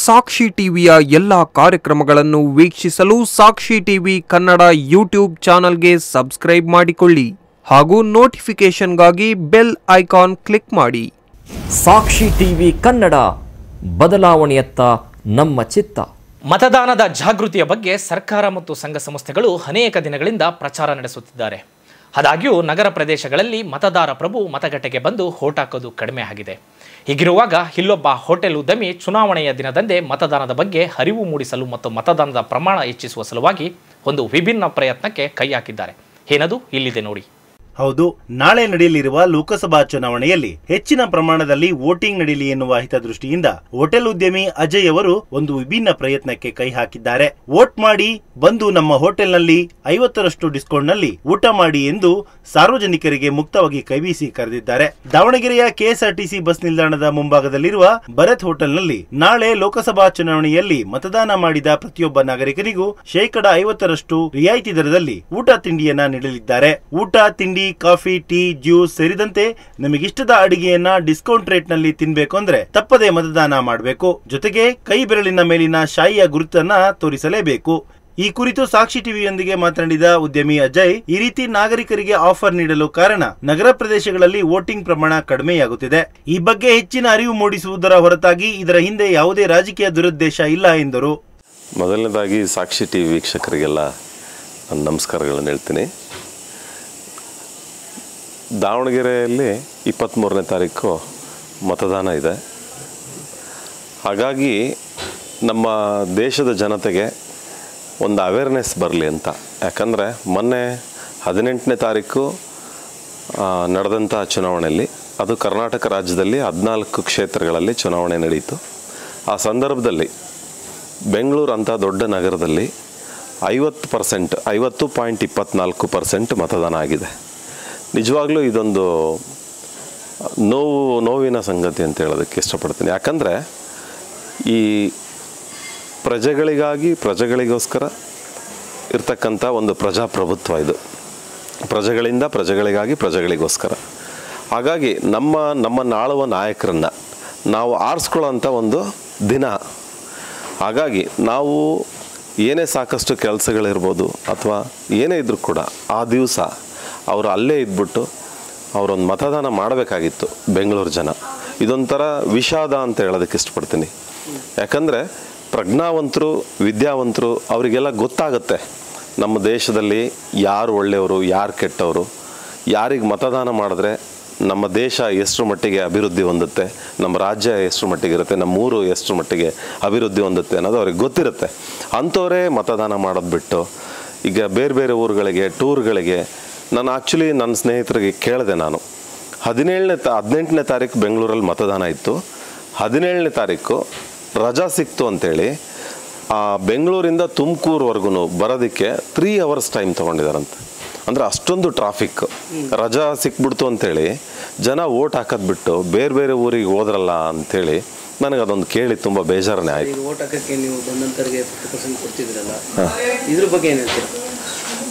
ಸಾಕ್ಷಿ ಟಿವಿಯ ಎಲ್ಲ ಕಾರ್ಯಕ್ರಮಗಳನ್ನು ವೀಕ್ಷಿಸಲು ಸಾಕ್ಷಿ ಟಿವಿ ಕನ್ನಡ ಯೂಟ್ಯೂಬ್ ಚಾನೆಲ್ಗೆ ಸಬ್ಸ್ಕ್ರೈಬ್ ಮಾಡಿಕೊಳ್ಳಿ ಹಾಗೂ ನೋಟಿಫಿಕೇಶನ್ಗಾಗಿ ಬೆಲ್ ಐಕಾನ್ ಕ್ಲಿಕ್ ಮಾಡಿ. ಸಾಕ್ಷಿ ಟಿವಿ ಕನ್ನಡ, ಬದಲಾವಣೆಯತ್ತ ನಮ್ಮ ಚಿತ್ತ. ಮತದಾನದ ಜಾಗೃತಿಯ ಬಗ್ಗೆ ಸರ್ಕಾರ ಮತ್ತು ಸಂಘ ಸಂಸ್ಥೆಗಳು ಅನೇಕ ದಿನಗಳಿಂದ ಪ್ರಚಾರ ನಡೆಸುತ್ತಿದ್ದಾರೆ. ಆದಾಗ್ಯೂ ನಗರ ಪ್ರದೇಶಗಳಲ್ಲಿ ಮತದಾರ ಪ್ರಭು ಮತಗಟ್ಟೆಗೆ ಬಂದು ವೋಟ್ ಹಾಕೋದು ಕಡಿಮೆ ಆಗಿದೆ. ಹೀಗಿರುವಾಗ ಇಲ್ಲೊಬ್ಬ ಹೋಟೆಲ್ ಉದ್ಯಮಿ ಚುನಾವಣೆಯ ದಿನದಂದೇ ಮತದಾನದ ಬಗ್ಗೆ ಅರಿವು ಮೂಡಿಸಲು ಮತ್ತು ಮತದಾನದ ಪ್ರಮಾಣ ಹೆಚ್ಚಿಸುವ ಸಲುವಾಗಿ ಒಂದು ವಿಭಿನ್ನ ಪ್ರಯತ್ನಕ್ಕೆ ಕೈ ಹಾಕಿದ್ದಾರೆ. ಏನದು ಇಲ್ಲಿದೆ ನೋಡಿ. ಹೌದು, ನಾಳೆ ನಡೆಯಲಿರುವ ಲೋಕಸಭಾ ಚುನಾವಣೆಯಲ್ಲಿ ಹೆಚ್ಚಿನ ಪ್ರಮಾಣದಲ್ಲಿ ವೋಟಿಂಗ್ ನಡೆಯಲಿ ಎನ್ನುವ ಹಿತದೃಷ್ಟಿಯಿಂದ ಹೋಟೆಲ್ ಉದ್ಯಮಿ ಅಜಯ್ ಅವರು ಒಂದು ವಿಭಿನ್ನ ಪ್ರಯತ್ನಕ್ಕೆ ಕೈ ಹಾಕಿದ್ದಾರೆ. ವೋಟ್ ಮಾಡಿ ಬಂದು ನಮ್ಮ ಹೋಟೆಲ್ನಲ್ಲಿ 50% ಡಿಸ್ಕೌಂಟ್ ನಲ್ಲಿ ಊಟ ಮಾಡಿ ಎಂದು ಸಾರ್ವಜನಿಕರಿಗೆ ಮುಕ್ತವಾಗಿ ಕೈಬೀಸಿ ಕರೆದಿದ್ದಾರೆ. ದಾವಣಗೆರೆಯ ಕೆಎಸ್ಆರ್ಟಿಸಿ ಬಸ್ ನಿಲ್ದಾಣದ ಮುಂಭಾಗದಲ್ಲಿರುವ ಭರತ್ ಹೋಟೆಲ್ನಲ್ಲಿ ನಾಳೆ ಲೋಕಸಭಾ ಚುನಾವಣೆಯಲ್ಲಿ ಮತದಾನ ಮಾಡಿದ ಪ್ರತಿಯೊಬ್ಬ ನಾಗರಿಕರಿಗೂ 50% ರಿಯಾಯಿತಿ ದರದಲ್ಲಿ ಊಟ ತಿಂಡಿಯನ್ನ ನೀಡಲಿದ್ದಾರೆ. ಊಟ ತಿಂಡಿ, ಕಾಫಿ, ಟೀ, ಜ್ಯೂಸ್ ಸೇರಿದಂತೆ ನಿಮಗಿಷ್ಟದ ಅಡಿಗೆಯನ್ನ ಡಿಸ್ಕೌಂಟ್ ರೇಟ್ ನಲ್ಲಿ ತಿನ್ಬೇಕು ಅಂದ್ರೆ ತಪ್ಪದೆ ಮತದಾನ ಮಾಡಬೇಕು. ಜೊತೆಗೆ ಕೈ ಬೆರಳಿನ ಮೇಲಿನ ಶಾಯಿಯ ಗುರುತನ್ನ ತೋರಿಸಲೇಬೇಕು. ಈ ಕುರಿತು ಸಾಕ್ಷಿ ಟಿವಿಯೊಂದಿಗೆ ಮಾತನಾಡಿದ ಉದ್ಯಮಿ ಅಜಯ್, ಈ ರೀತಿ ನಾಗರಿಕರಿಗೆ ಆಫರ್ ನೀಡಲು ಕಾರಣ ನಗರ ಪ್ರದೇಶಗಳಲ್ಲಿ ವೋಟಿಂಗ್ ಪ್ರಮಾಣ ಕಡಿಮೆಯಾಗುತ್ತಿದೆ. ಈ ಬಗ್ಗೆ ಹೆಚ್ಚಿನ ಅರಿವು ಮೂಡಿಸುವುದರ ಹೊರತಾಗಿ ಇದರ ಹಿಂದೆ ಯಾವುದೇ ರಾಜಕೀಯ ದುರುದ್ದೇಶ ಇಲ್ಲ ಎಂದರು. ಮೊದಲನೇದಾಗಿ ಸಾಕ್ಷಿ ಟಿವಿ ವೀಕ್ಷಕರಿಗೆಲ್ಲ ನಮಸ್ಕಾರಗಳನ್ನು ಹೇಳ್ತೀನಿ. ದಾವಣಗೆರೆಯಲ್ಲಿ 23ನೇ ತಾರೀಕು ಮತದಾನ ಇದೆ. ಹಾಗಾಗಿ ನಮ್ಮ ದೇಶದ ಜನತೆಗೆ ಒಂದು ಅವೇರ್ನೆಸ್ ಬರಲಿ ಅಂತ. ಯಾಕಂದರೆ ಮೊನ್ನೆ 18ನೇ ತಾರೀಕು ನಡೆದಂಥ ಚುನಾವಣೆಯಲ್ಲಿ, ಅದು ಕರ್ನಾಟಕ ರಾಜ್ಯದಲ್ಲಿ 14 ಕ್ಷೇತ್ರಗಳಲ್ಲಿ ಚುನಾವಣೆ ನಡೆಯಿತು. ಆ ಸಂದರ್ಭದಲ್ಲಿ ಬೆಂಗಳೂರು ಅಂಥ ದೊಡ್ಡ ನಗರದಲ್ಲಿ 50.24% ಮತದಾನ ಆಗಿದೆ. ನಿಜವಾಗ್ಲೂ ಇದೊಂದು ನೋವಿನ ಸಂಗತಿ ಅಂತ ಹೇಳೋದಕ್ಕೆ ಇಷ್ಟಪಡ್ತೀನಿ. ಯಾಕಂದರೆ ಈ ಪ್ರಜೆಗಳಿಗೋಸ್ಕರ ಇರ್ತಕ್ಕಂಥ ಒಂದು ಪ್ರಜಾಪ್ರಭುತ್ವ ಇದು. ಪ್ರಜೆಗಳಿಂದ ಪ್ರಜೆಗಳಿಗಾಗಿ ಪ್ರಜೆಗಳಿಗೋಸ್ಕರ. ಹಾಗಾಗಿ ನಮ್ಮನ್ನು ಆಳುವ ನಾಯಕರನ್ನು ನಾವು ಆರಿಸ್ಕೊಳ್ಳೋಂಥ ಒಂದು ದಿನ. ಹಾಗಾಗಿ ನಾವು ಏನೇ ಸಾಕಷ್ಟು ಕೆಲಸಗಳಿರ್ಬೋದು ಅಥವಾ ಏನೇ ಇದ್ರೂ ಕೂಡ ಆ ದಿವಸ ಅವರು ಅಲ್ಲೇ ಇದ್ಬಿಟ್ಟು ಅವರೊಂದು ಮತದಾನ ಮಾಡಬೇಕಾಗಿತ್ತು ಬೆಂಗಳೂರು ಜನ. ಇದೊಂಥರ ವಿಷಾದ ಅಂತ ಹೇಳೋದಕ್ಕೆ ಇಷ್ಟಪಡ್ತೀನಿ. ಯಾಕಂದರೆ ಪ್ರಜ್ಞಾವಂತರು, ವಿದ್ಯಾವಂತರು ಅವರಿಗೆಲ್ಲ ಗೊತ್ತಾಗುತ್ತೆ ನಮ್ಮ ದೇಶದಲ್ಲಿ ಯಾರು ಒಳ್ಳೆಯವರು, ಯಾರು ಕೆಟ್ಟವರು, ಯಾರಿಗೆ ಮತದಾನ ಮಾಡಿದ್ರೆ ನಮ್ಮ ದೇಶ ಎಷ್ಟು ಮಟ್ಟಿಗೆ ಅಭಿವೃದ್ಧಿ ಹೊಂದುತ್ತೆ, ನಮ್ಮ ರಾಜ್ಯ ಎಷ್ಟು ಮಟ್ಟಿಗೆ ಇರುತ್ತೆ, ನಮ್ಮ ಊರು ಎಷ್ಟು ಮಟ್ಟಿಗೆ ಅಭಿವೃದ್ಧಿ ಹೊಂದುತ್ತೆ ಅನ್ನೋದು ಅವ್ರಿಗೆ ಗೊತ್ತಿರುತ್ತೆ. ಅಂಥವರೇ ಮತದಾನ ಮಾಡೋದು ಬಿಟ್ಟು ಈಗ ಬೇರೆ ಬೇರೆ ಊರುಗಳಿಗೆ, ಟೂರ್ಗಳಿಗೆ, ನಾನು ಆ್ಯಕ್ಚುಲಿ ನನ್ನ ಸ್ನೇಹಿತರಿಗೆ ಕೇಳಿದೆ. ನಾನು 18ನೇ ತಾರೀಕು ಬೆಂಗಳೂರಲ್ಲಿ ಮತದಾನ ಇತ್ತು. 17ನೇ ತಾರೀಕು ರಜಾ ಸಿಕ್ತು ಅಂಥೇಳಿ ಬೆಂಗಳೂರಿಂದ ತುಮಕೂರುವರೆಗೂ ಬರೋದಕ್ಕೆ 3 hours ಟೈಮ್ ತೊಗೊಂಡಿದ್ದಾರಂತೆ. ಅಂದರೆ ಅಷ್ಟೊಂದು ಟ್ರಾಫಿಕ್. ರಜಾ ಸಿಕ್ಬಿಡ್ತು ಅಂಥೇಳಿ ಜನ ವೋಟ್ ಹಾಕೋದು ಬಿಟ್ಟು ಬೇರೆ ಬೇರೆ ಊರಿಗೆ ಹೋದ್ರಲ್ಲ ಅಂಥೇಳಿ ನನಗೆ ಅದೊಂದು ಕೇಳಿ ತುಂಬ ಬೇಜಾರನೇ ಆಯಿತು. ವೋಟ್ ಹಾಕೋಕ್ಕೆ ನೀವು ಬಂದಂತರಿಗೆ 50% ಕೊಡ್ತಿದ್ರಲ್ಲ, ಇದ್ರ ಬಗ್ಗೆ ಏನು ಹೇಳ್ತೀರಾ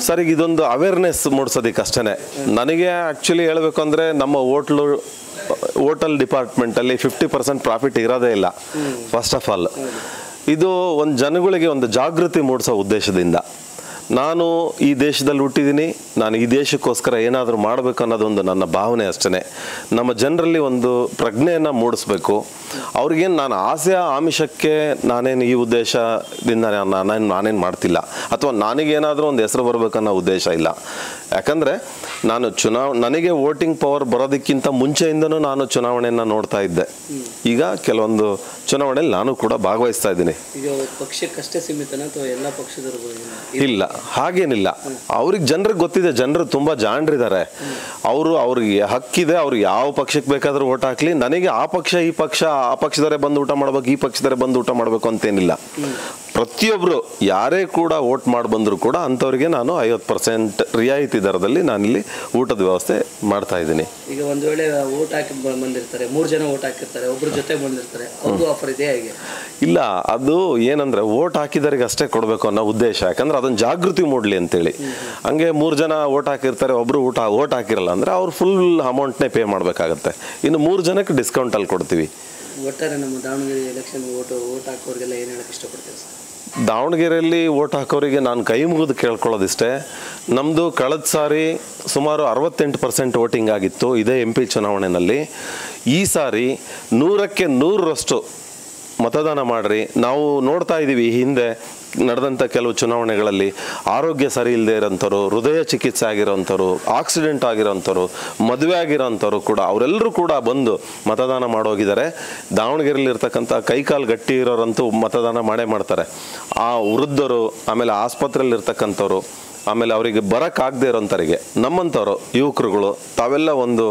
ಸರ್? ಈಗ ಇದೊಂದು ಅವೇರ್ನೆಸ್ ಮೂಡಿಸೋದಕ್ಕೆ ಅಷ್ಟೇ. ನನಗೆ ಆ್ಯಕ್ಚುಲಿ ಹೇಳಬೇಕು ಅಂದರೆ ನಮ್ಮ ಹೋಟೆಲ್ ಡಿಪಾರ್ಟ್ಮೆಂಟಲ್ಲಿ 50% ಪ್ರಾಫಿಟ್ ಇರೋದೇ ಇಲ್ಲ. ಫಸ್ಟ್ ಆಫ್ ಆಲ್ ಇದು ಒಂದು ಜನಗಳಿಗೆ ಒಂದು ಜಾಗೃತಿ ಮೂಡಿಸೋ ಉದ್ದೇಶದಿಂದ ನಾನು ಈ ದೇಶದಲ್ಲಿ ಹುಟ್ಟಿದ್ದೀನಿ, ನಾನು ಈ ದೇಶಕ್ಕೋಸ್ಕರ ಏನಾದರೂ ಮಾಡಬೇಕು ಅನ್ನೋದೊಂದು ನನ್ನ ಭಾವನೆ ಅಷ್ಟೇ. ನಮ್ಮ ಜನರಲ್ಲಿ ಒಂದು ಪ್ರಜ್ಞೆಯನ್ನು ಮೂಡಿಸ್ಬೇಕು. ಅವ್ರಿಗೇನು ನಾನು ಆಮಿಷಕ್ಕೆ ನಾನೇನು ಈ ಉದ್ದೇಶದಿಂದ ನಾನೇನು ಮಾಡ್ತಿಲ್ಲ, ಅಥವಾ ನನಗೇನಾದರೂ ಒಂದು ಹೆಸರು ಬರಬೇಕನ್ನೋ ಉದ್ದೇಶ ಇಲ್ಲ. ಯಾಕಂದರೆ ನಾನು ನನಗೆ ವೋಟಿಂಗ್ ಪವರ್ ಬರೋದಕ್ಕಿಂತ ಮುಂಚೆಯಿಂದನೂ ನಾನು ಚುನಾವಣೆಯನ್ನು ನೋಡ್ತಾ ಇದ್ದೆ. ಈಗ ಕೆಲವೊಂದು ಚುನಾವಣೆಯಲ್ಲಿ ನಾನು ಕೂಡ ಭಾಗವಹಿಸ್ತಾ ಇದ್ದೀನಿ. ಪಕ್ಷಕ್ಕಷ್ಟೇ ಸೀಮಿತನಾ ಅಥವಾ ಎಲ್ಲ ಪಕ್ಷದವರಿಗೂ? ಇಲ್ಲ, ಹಾಗೇನಿಲ್ಲ. ಅವ್ರಿಗೆ ಜನರಿಗೆ ಗೊತ್ತಿದೆ. ಜನರು ತುಂಬ ಜಾಣರಿದ್ದಾರೆ. ಅವ್ರಿಗೆ ಹಕ್ಕಿದೆ. ಅವ್ರು ಯಾವ ಪಕ್ಷಕ್ಕೆ ಬೇಕಾದರೂ ವೋಟ್ ಹಾಕ್ಲಿ. ನನಗೆ ಆ ಪಕ್ಷ ಈ ಪಕ್ಷ, ಆ ಪಕ್ಷದವರೇ ಬಂದು ಊಟ ಮಾಡ್ಬೇಕು, ಈ ಪಕ್ಷದವರೇ ಬಂದು ಊಟ ಮಾಡಬೇಕು ಅಂತೇನಿಲ್ಲ. ಪ್ರತಿಯೊಬ್ಬರು ಯಾರೇ ಕೂಡ ವೋಟ್ ಮಾಡಿ ಬಂದರೂ ಕೂಡ ಅಂಥವ್ರಿಗೆ ನಾನು 50% ರಿಯಾಯಿತಿ ದರದಲ್ಲಿ ನಾನಿಲ್ಲಿ ಊಟದ ವ್ಯವಸ್ಥೆ ಮಾಡ್ತಾ ಇದ್ದೀನಿ. ಈಗ ಒಂದು ವೇಳೆ ವೋಟ್ ಹಾಕಿ ಬಂದಿರ್ತಾರೆ, 3 ಜನ ವೋಟ್ ಹಾಕಿರ್ತಾರೆ, ಒಬ್ಬರ ಜೊತೆ ಬಂದಿರ್ತಾರೆ, ಅವ್ರಿಗೂ ಆಫರ್ ಇದೆ ಹೇಗೆ? ಇಲ್ಲ, ಅದು ಏನಂದರೆ ವೋಟ್ ಹಾಕಿದವರಿಗೆ ಅಷ್ಟೇ ಕೊಡಬೇಕು ಅನ್ನೋ ಉದ್ದೇಶ. ಯಾಕಂದರೆ ಅದೊಂದು ಜಾಗೃತಿ ಮೂಡಲಿ ಅಂತೇಳಿ. ಹಂಗೆ 3 ಜನ ವೋಟ್ ಹಾಕಿರ್ತಾರೆ, ಒಬ್ಬರು ವೋಟ್ ಹಾಕಿರಲ್ಲ ಅಂದರೆ ಅವ್ರು ಫುಲ್ ಅಮೌಂಟ್ನೇ ಪೇ ಮಾಡಬೇಕಾಗತ್ತೆ. ಇನ್ನು 3 ಜನಕ್ಕೆ ಡಿಸ್ಕೌಂಟಲ್ಲಿ ಕೊಡ್ತೀವಿ. ಒಟ್ಟಾರೆ ನಮ್ಮ ದಾವಣಗೆರೆ ಎಲೆಕ್ಷನ್ ಓಟ್ ಹಾಕೋರಿಗೆಲ್ಲ ಏನು ಹೇಳಕ್ಕೆ ಇಷ್ಟಪಡ್ತೀವಿ ಸರ್? ದಾವಣಗೆರೆಯಲ್ಲಿ ಓಟ್ ಹಾಕೋರಿಗೆ ನಾನು ಕೈ ಮುಗಿದು ಕೇಳ್ಕೊಳ್ಳೋದಿಷ್ಟೇ. ನಮ್ಮದು ಕಳೆದ ಸಾರಿ ಸುಮಾರು 68% ವೋಟಿಂಗ್ ಆಗಿತ್ತು ಇದೇ MP ಚುನಾವಣೆಯಲ್ಲಿ. ಈ ಸಾರಿ 100ಕ್ಕೆ 100ರಷ್ಟು ಮತದಾನ ಮಾಡಿರಿ. ನಾವು ನೋಡ್ತಾ ಇದ್ದೀವಿ ಹಿಂದೆ ನಡೆದಂಥ ಕೆಲವು ಚುನಾವಣೆಗಳಲ್ಲಿ ಆರೋಗ್ಯ ಸರಿ ಇಲ್ಲದೆ ಇರೋಂಥವ್ರು, ಹೃದಯ ಚಿಕಿತ್ಸೆ ಆಗಿರೋಂಥವ್ರು, ಆಕ್ಸಿಡೆಂಟ್ ಆಗಿರೋಂಥವ್ರು, ಮದುವೆ ಆಗಿರೋಂಥವ್ರು ಕೂಡ ಅವರೆಲ್ಲರೂ ಕೂಡ ಬಂದು ಮತದಾನ ಮಾಡೋಗಿದ್ದಾರೆ. ದಾವಣಗೆರೆಯಲ್ಲಿ ಇರ್ತಕ್ಕಂಥ ಕೈಕಾಲು ಗಟ್ಟಿ ಇರೋರಂತೂ ಮತದಾನ ಮಾಡೇ ಮಾಡ್ತಾರೆ. ಆ ವೃದ್ಧರು, ಆಮೇಲೆ ಆಸ್ಪತ್ರೆಯಲ್ಲಿ ಇರ್ತಕ್ಕಂಥವ್ರು, ಆಮೇಲೆ ಅವರಿಗೆ ಬರೋಕ್ಕಾಗದೇ ಇರೋಂಥವರಿಗೆ ನಮ್ಮಂಥವ್ರು ಯುವಕರುಗಳು ತಾವೆಲ್ಲ ಒಂದು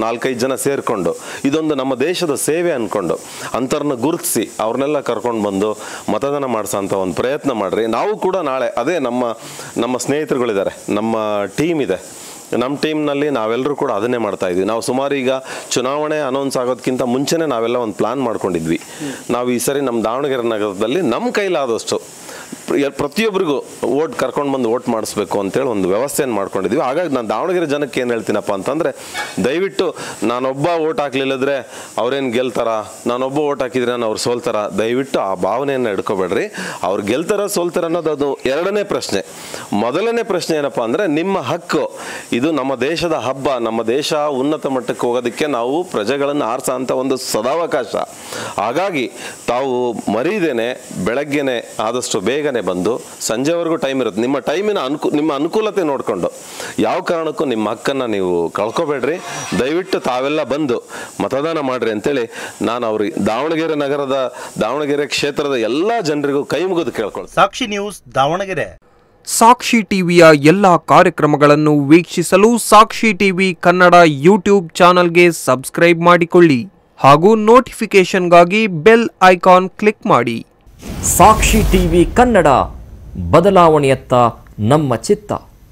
4-5 ಜನ ಸೇರಿಕೊಂಡು ಇದೊಂದು ನಮ್ಮ ದೇಶದ ಸೇವೆ ಅಂದ್ಕೊಂಡು ಅಂಥವ್ರನ್ನ ಗುರುತಿಸಿ ಅವ್ರನ್ನೆಲ್ಲ ಕರ್ಕೊಂಡು ಬಂದು ಮತದಾನ ಮಾಡಿಸೋಂಥ ಒಂದು ಪ್ರಯತ್ನ ಮಾಡಿರಿ. ನಾವು ಕೂಡ ನಾಳೆ ಅದೇ ನಮ್ಮ ಸ್ನೇಹಿತರುಗಳಿದ್ದಾರೆ, ನಮ್ಮ ಟೀಮ್ ಇದೆ, ನಮ್ಮ ಟೀಮ್ನಲ್ಲಿ ನಾವೆಲ್ಲರೂ ಕೂಡ ಅದನ್ನೇ ಮಾಡ್ತಾ ಇದ್ವಿ. ನಾವು ಸುಮಾರು ಈಗ ಚುನಾವಣೆ ಅನೌನ್ಸ್ ಆಗೋದಕ್ಕಿಂತ ಮುಂಚೆನೇ ನಾವೆಲ್ಲ ಒಂದು ಪ್ಲಾನ್ ಮಾಡ್ಕೊಂಡಿದ್ವಿ. ನಾವು ಈ ಸರಿ ನಮ್ಮ ದಾವಣಗೆರೆ ನಗರದಲ್ಲಿ ನಮ್ಮ ಕೈಲಾದಷ್ಟು ಪ್ರತಿಯೊಬ್ಬರಿಗೂ ಓಟ್ ಕರ್ಕೊಂಡು ಬಂದು ಓಟ್ ಮಾಡಿಸ್ಬೇಕು ಅಂತೇಳಿ ಒಂದು ವ್ಯವಸ್ಥೆಯನ್ನು ಮಾಡ್ಕೊಂಡಿದ್ವಿ. ಹಾಗಾಗಿ ನಾನು ದಾವಣಗೆರೆ ಜನಕ್ಕೆ ಏನು ಹೇಳ್ತೀನಪ್ಪ ಅಂತಂದರೆ, ದಯವಿಟ್ಟು ನಾನೊಬ್ಬ ಓಟ್ ಹಾಕ್ಲಿಲ್ಲದ್ರೆ ಅವ್ರೇನು ಗೆಲ್ತಾರ, ನಾನೊಬ್ಬ ಓಟ್ ಹಾಕಿದ್ರೆ ಅವ್ರು ಸೋಲ್ತಾರ, ದಯವಿಟ್ಟು ಆ ಭಾವನೆಯನ್ನು ಹಿಡ್ಕೋಬೇಡ್ರಿ. ಅವ್ರು ಗೆಲ್ತಾರ ಸೋಲ್ತಾರ ಅನ್ನೋದು ಅದು ಎರಡನೇ ಪ್ರಶ್ನೆ. ಮೊದಲನೇ ಪ್ರಶ್ನೆ ಏನಪ್ಪ ಅಂದರೆ ನಿಮ್ಮ ಹಕ್ಕು, ಇದು ನಮ್ಮ ದೇಶದ ಹಬ್ಬ, ನಮ್ಮ ದೇಶ ಉನ್ನತ ಮಟ್ಟಕ್ಕೆ ಹೋಗೋದಕ್ಕೆ ನಾವು ಪ್ರಜೆಗಳನ್ನು ಆರಿಸೋ ಅಂಥ ಒಂದು ಸದಾವಕಾಶ. ಹಾಗಾಗಿ ತಾವು ಮರೀದೇನೆ ಬೆಳಗ್ಗೆನೆ ಆದಷ್ಟು ಬೇಗನೆ ಬಂದು ಸಂಜೆವರೆಗೂ ಟೈಮ್ ಇರುತ್ತೆ, ನಿಮ್ಮ ಟೈಮಿನ ನಿಮ್ಮ ಅನುಕೂಲತೆ ನೋಡಿಕೊಂಡು ಯಾವ ಕಾರಣಕ್ಕೂ ನಿಮ್ಮ ಹಕ್ಕನ್ನು ನೀವು ಕಳ್ಕೊಬೇಡ್ರಿ. ದಯವಿಟ್ಟು ತಾವೆಲ್ಲ ಬಂದು ಮತದಾನ ಮಾಡ್ರಿ ಅಂತೇಳಿ ನಾನು ಅವ್ರಿಗೆ ದಾವಣಗೆರೆ ಕ್ಷೇತ್ರದ ಎಲ್ಲ ಜನರಿಗೂ ಕೈ ಮುಗಿದು ಕೇಳ್ಕೊಳ್ತೀನಿ. ಸಾಕ್ಷಿ ನ್ಯೂಸ್ ದಾವಣಗೆರೆ. ಸಾಕ್ಷಿ ಟಿವಿಯ ಎಲ್ಲ ಕಾರ್ಯಕ್ರಮಗಳನ್ನು ವೀಕ್ಷಿಸಲು ಸಾಕ್ಷಿ ಟಿವಿ ಕನ್ನಡ ಯೂಟ್ಯೂಬ್ ಚಾನಲ್ಗೆ ಸಬ್ಸ್ಕ್ರೈಬ್ ಮಾಡಿಕೊಳ್ಳಿ ಹಾಗೂ ನೋಟಿಫಿಕೇಶನ್ಗಾಗಿ ಬೆಲ್ ಐಕಾನ್ ಕ್ಲಿಕ್ ಮಾಡಿ. ಸಾಕ್ಷಿ ಟಿವಿ ಕನ್ನಡ, ಬದಲಾವಣೆಯತ್ತ ನಮ್ಮ ಚಿತ್ತ.